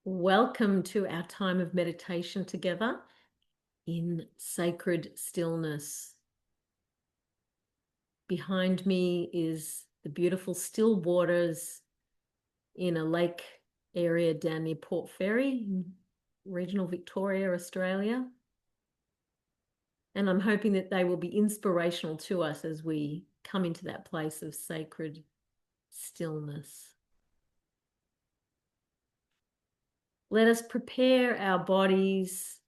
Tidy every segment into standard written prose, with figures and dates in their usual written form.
Welcome to our time of meditation together in sacred stillness. Behind me is the beautiful still waters in a lake area down near Port Fairy, regional Victoria, Australia. And I'm hoping that they will be inspirational to us as we come into that place of sacred stillness. Let us prepare our bodies,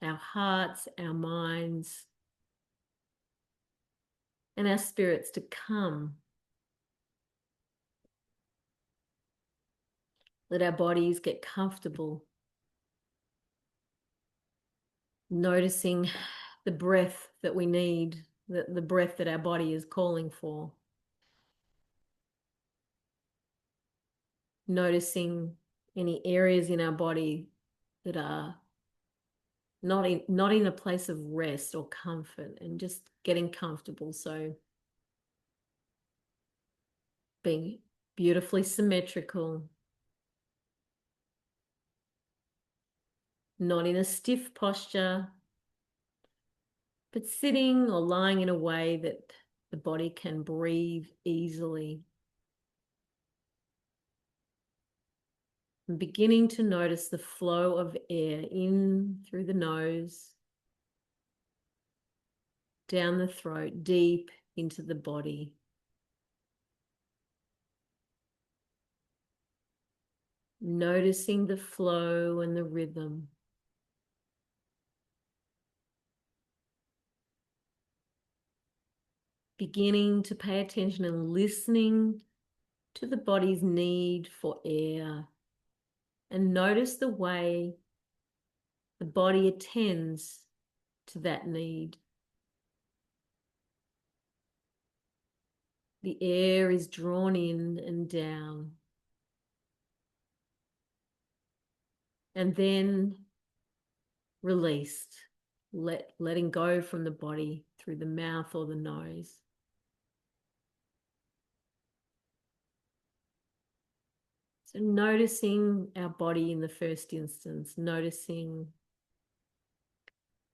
our hearts, our minds, and our spirits to come. Let our bodies get comfortable, noticing the breath that we need, the breath that our body is calling for. Noticing any areas in our body that are not in a place of rest or comfort, and just getting comfortable. So being beautifully symmetrical, not in a stiff posture, but sitting or lying in a way that the body can breathe easily. And beginning to notice the flow of air in through the nose, down the throat, deep into the body. Noticing the flow and the rhythm. Beginning to pay attention and listening to the body's need for air. And notice the way the body attends to that need. The air is drawn in and down. And then released, letting go from the body through the mouth or the nose. So noticing our body in the first instance, noticing,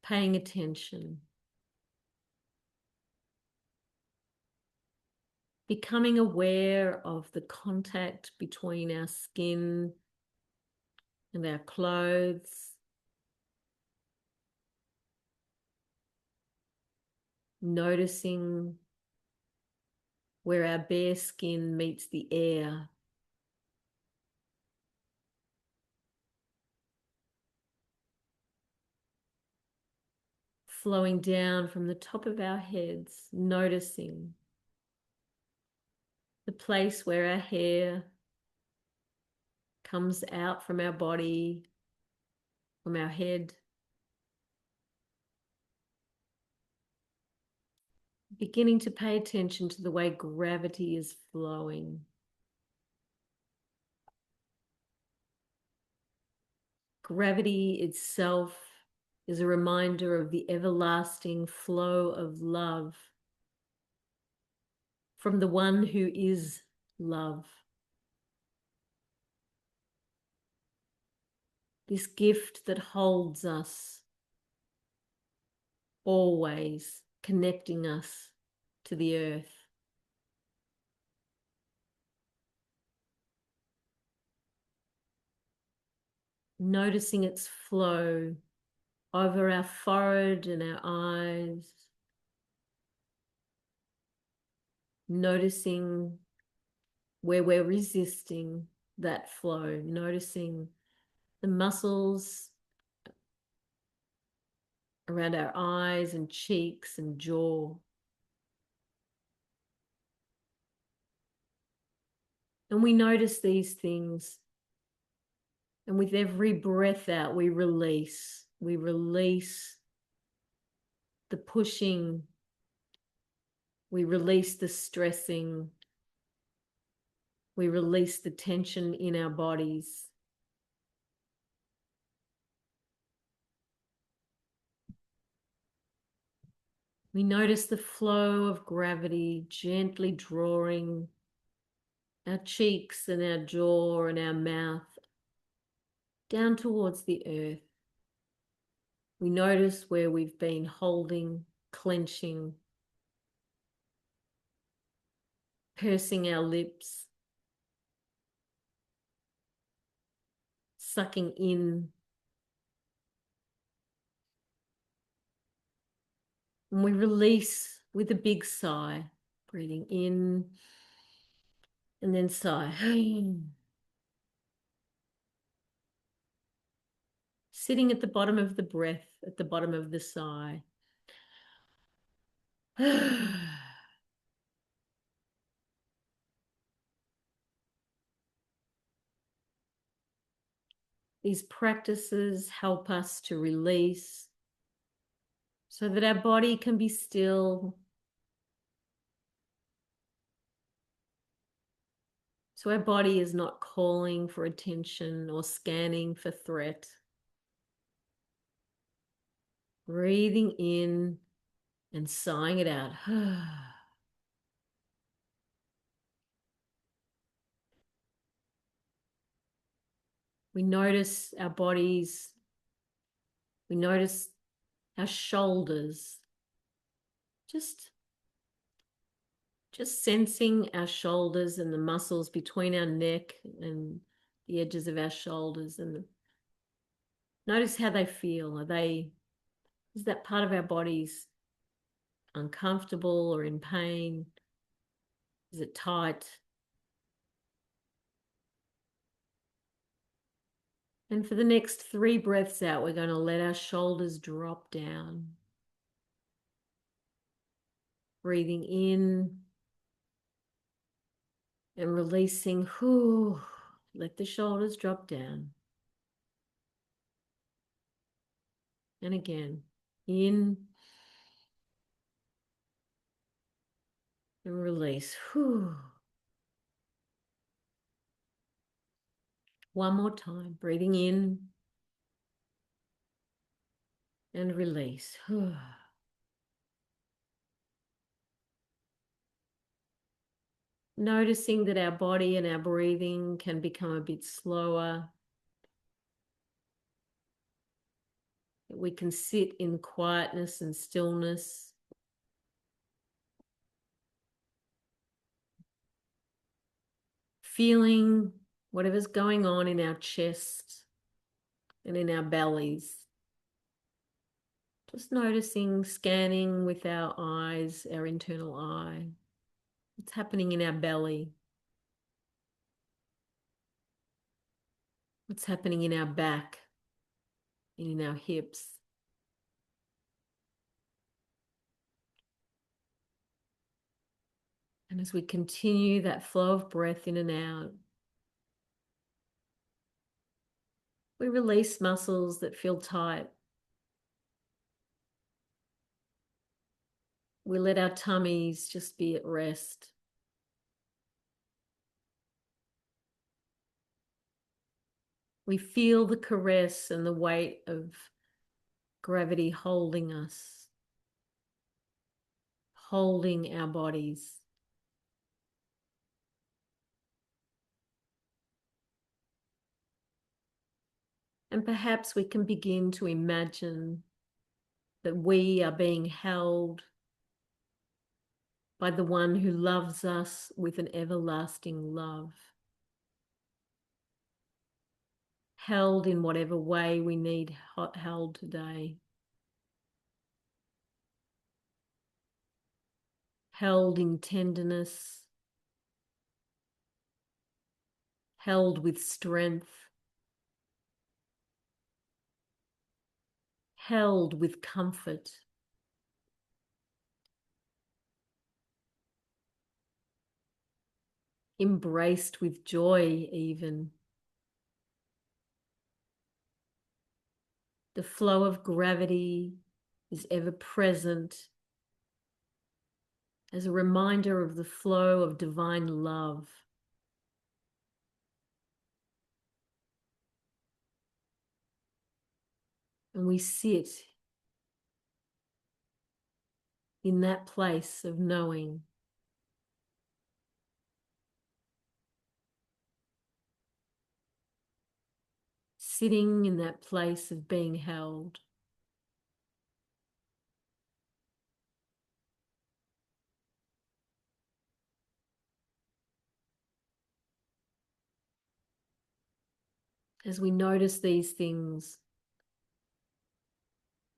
paying attention, becoming aware of the contact between our skin and our clothes, noticing where our bare skin meets the air. Flowing down from the top of our heads, noticing the place where our hair comes out from our body, from our head. Beginning to pay attention to the way gravity is flowing. Gravity itself is a reminder of the everlasting flow of love from the one who is love. This gift that holds us, always connecting us to the earth. Noticing its flow over our forehead and our eyes. Noticing where we're resisting that flow. Noticing the muscles around our eyes and cheeks and jaw. And we notice these things. And with every breath out, we release. We release the pushing. We release the stressing. We release the tension in our bodies. We notice the flow of gravity gently drawing our cheeks and our jaw and our mouth down towards the earth. We notice where we've been holding, clenching, pursing our lips, sucking in. And we release with a big sigh, breathing in and then sigh. Sitting at the bottom of the breath, at the bottom of the sigh. These practices help us to release so that our body can be still, so our body is not calling for attention or scanning for threat. Breathing in and sighing it out. We notice our bodies, we notice our shoulders, just sensing our shoulders and the muscles between our neck and the edges of our shoulders, and notice how they feel. Is that part of our bodies uncomfortable or in pain? Is it tight? And for the next 3 breaths out, we're going to let our shoulders drop down. Breathing in and releasing. Whew, let the shoulders drop down. And again, in and release. Whew. One more time, breathing in and release. Whew. Noticing that our body and our breathing can become a bit slower. That we can sit in quietness and stillness. Feeling whatever's going on in our chest and in our bellies. Just noticing, scanning with our eyes, our internal eye. What's happening in our belly? What's happening in our back and in our hips? And as we continue that flow of breath in and out, we release muscles that feel tight. We let our tummies just be at rest. We feel the caress and the weight of gravity holding us, holding our bodies. And perhaps we can begin to imagine that we are being held by the one who loves us with an everlasting love. Held in whatever way we need held today. Held in tenderness. Held with strength. Held with comfort. Embraced with joy even. The flow of gravity is ever present as a reminder of the flow of divine love. And we sit in that place of knowing. sitting in that place of being held. As we notice these things,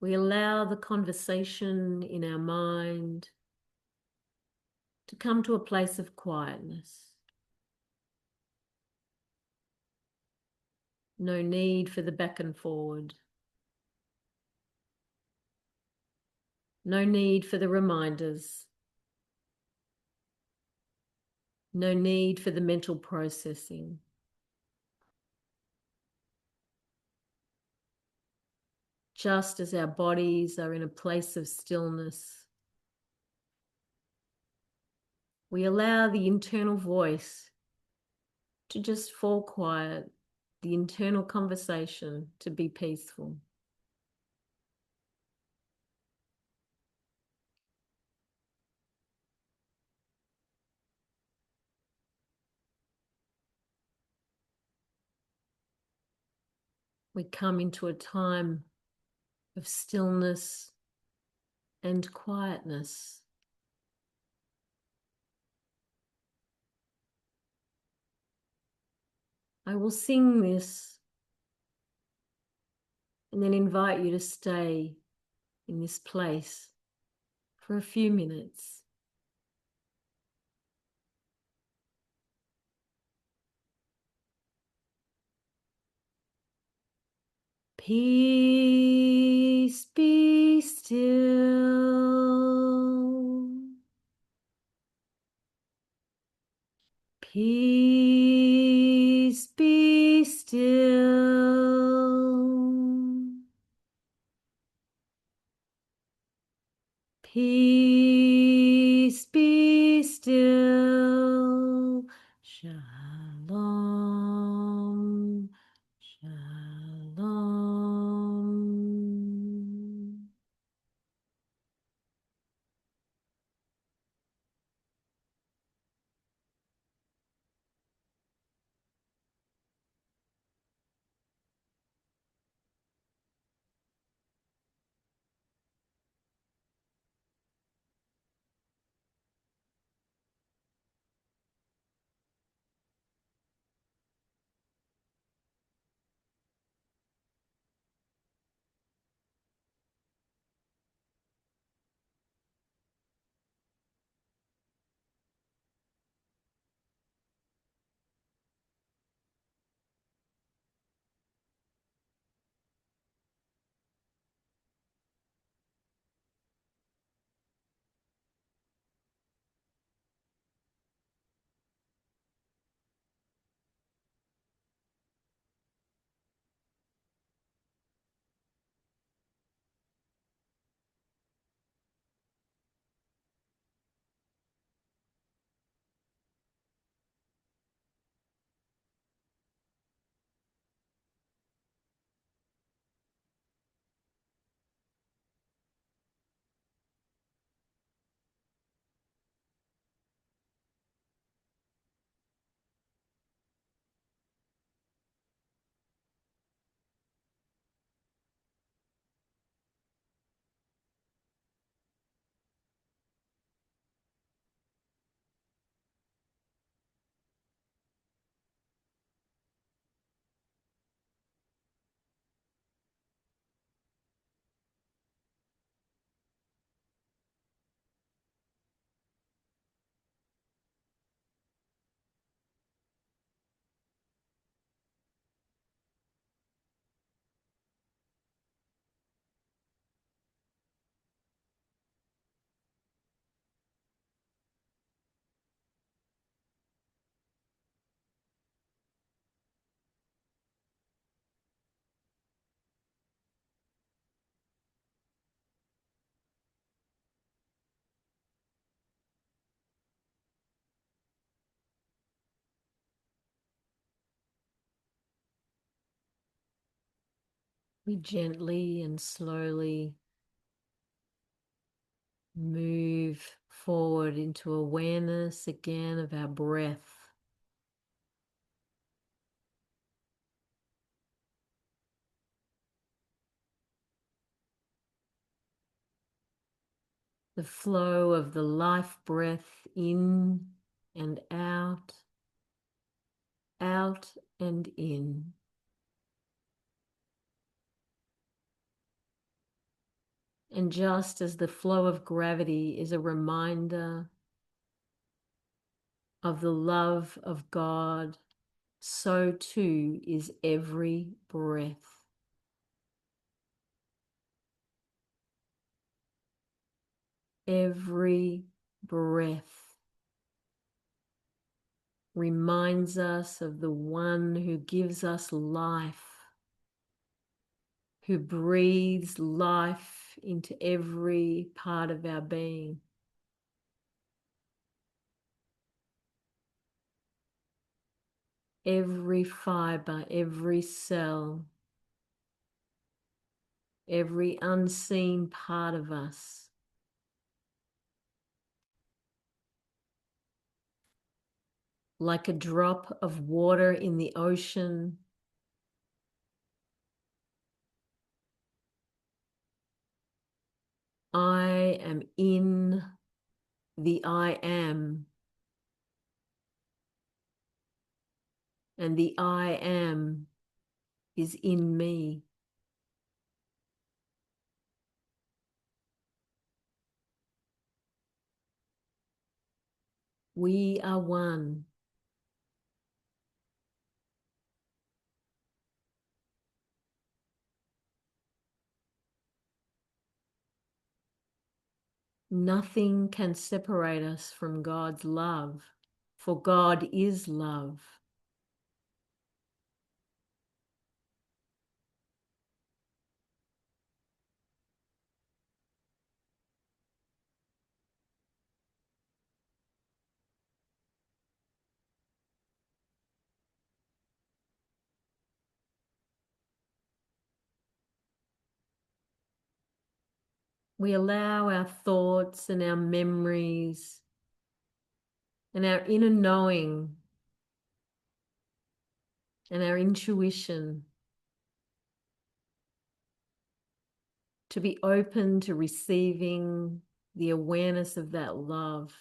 we allow the conversation in our mind to come to a place of quietness. No need for the back and forward. No need for the reminders. No need for the mental processing. Just as our bodies are in a place of stillness, we allow the internal voice to just fall quiet, the internal conversation to be peaceful. We come into a time of stillness and quietness. I will sing this and then invite you to stay in this place for a few minutes. Peace, be still. Peace, be still. Peace, be still. Shalom. Shalom. We gently and slowly move forward into awareness again of our breath. the flow of the life breath in and out, out and in. And just as the flow of gravity is a reminder of the love of God, so too is every breath. Every breath reminds us of the one who gives us life, who breathes life into every part of our being. Every fiber, every cell, every unseen part of us. Like a drop of water in the ocean, I am in the I am, and the I am is in me. We are one. Nothing can separate us from God's love, for God is love. We allow our thoughts and our memories and our inner knowing and our intuition to be open to receiving the awareness of that love.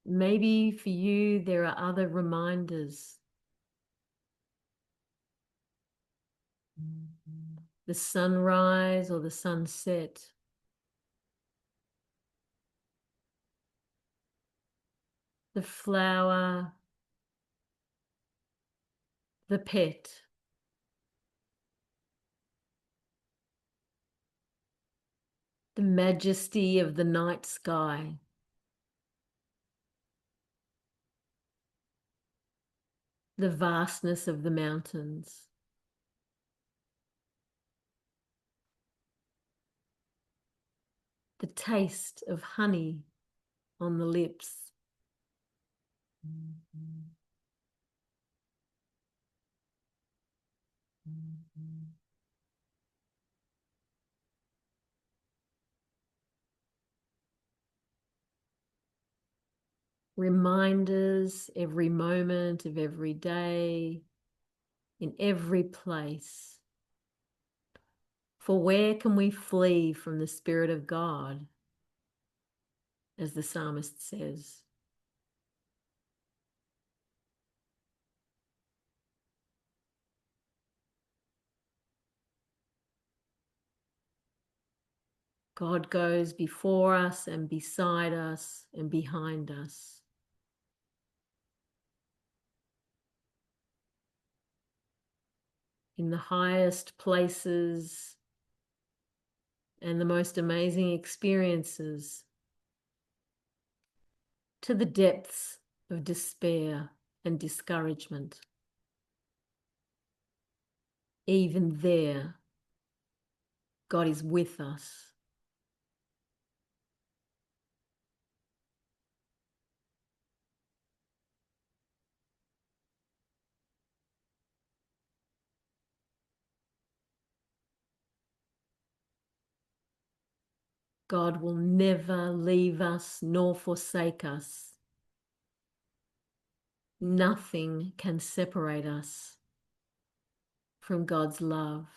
Maybe for you, there are other reminders. The sunrise or the sunset. The flower, the pet. The majesty of the night sky. The vastness of the mountains. The taste of honey on the lips. Reminders every moment of every day, in every place. For where can we flee from the Spirit of God, as the psalmist says? God goes before us and beside us and behind us. In the highest places and the most amazing experiences, to the depths of despair and discouragement. Even there, God is with us. God will never leave us nor forsake us. Nothing can separate us from God's love.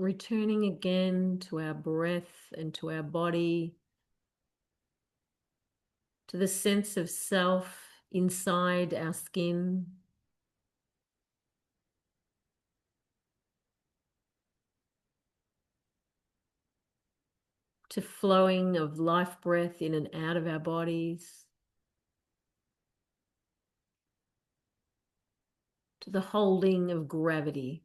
Returning again to our breath and to our body, to the sense of self inside our skin, to flowing of life breath in and out of our bodies, to the holding of gravity.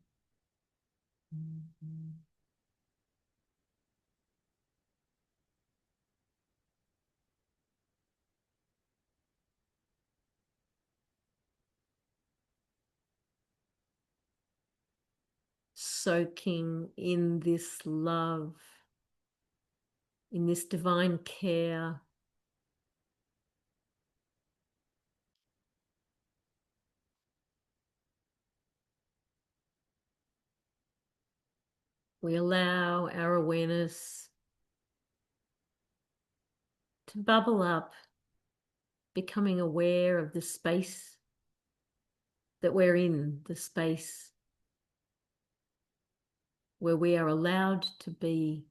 Soaking in this love, in this divine care. We allow our awareness to bubble up, becoming aware of the space that we're in, the space where we are allowed to be.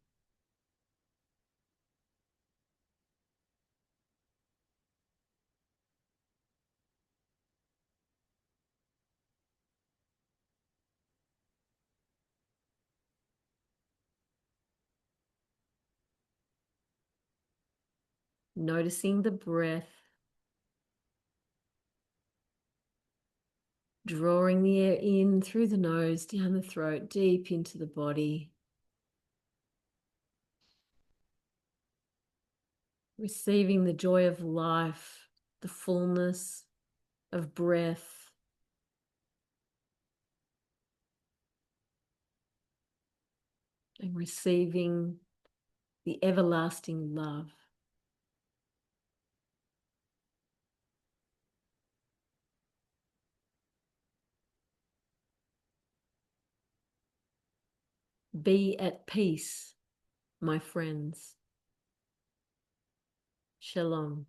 Noticing the breath, drawing the air in through the nose, down the throat, deep into the body. Receiving the joy of life, the fullness of breath. And receiving the everlasting love. Be at peace, my friends. Shalom.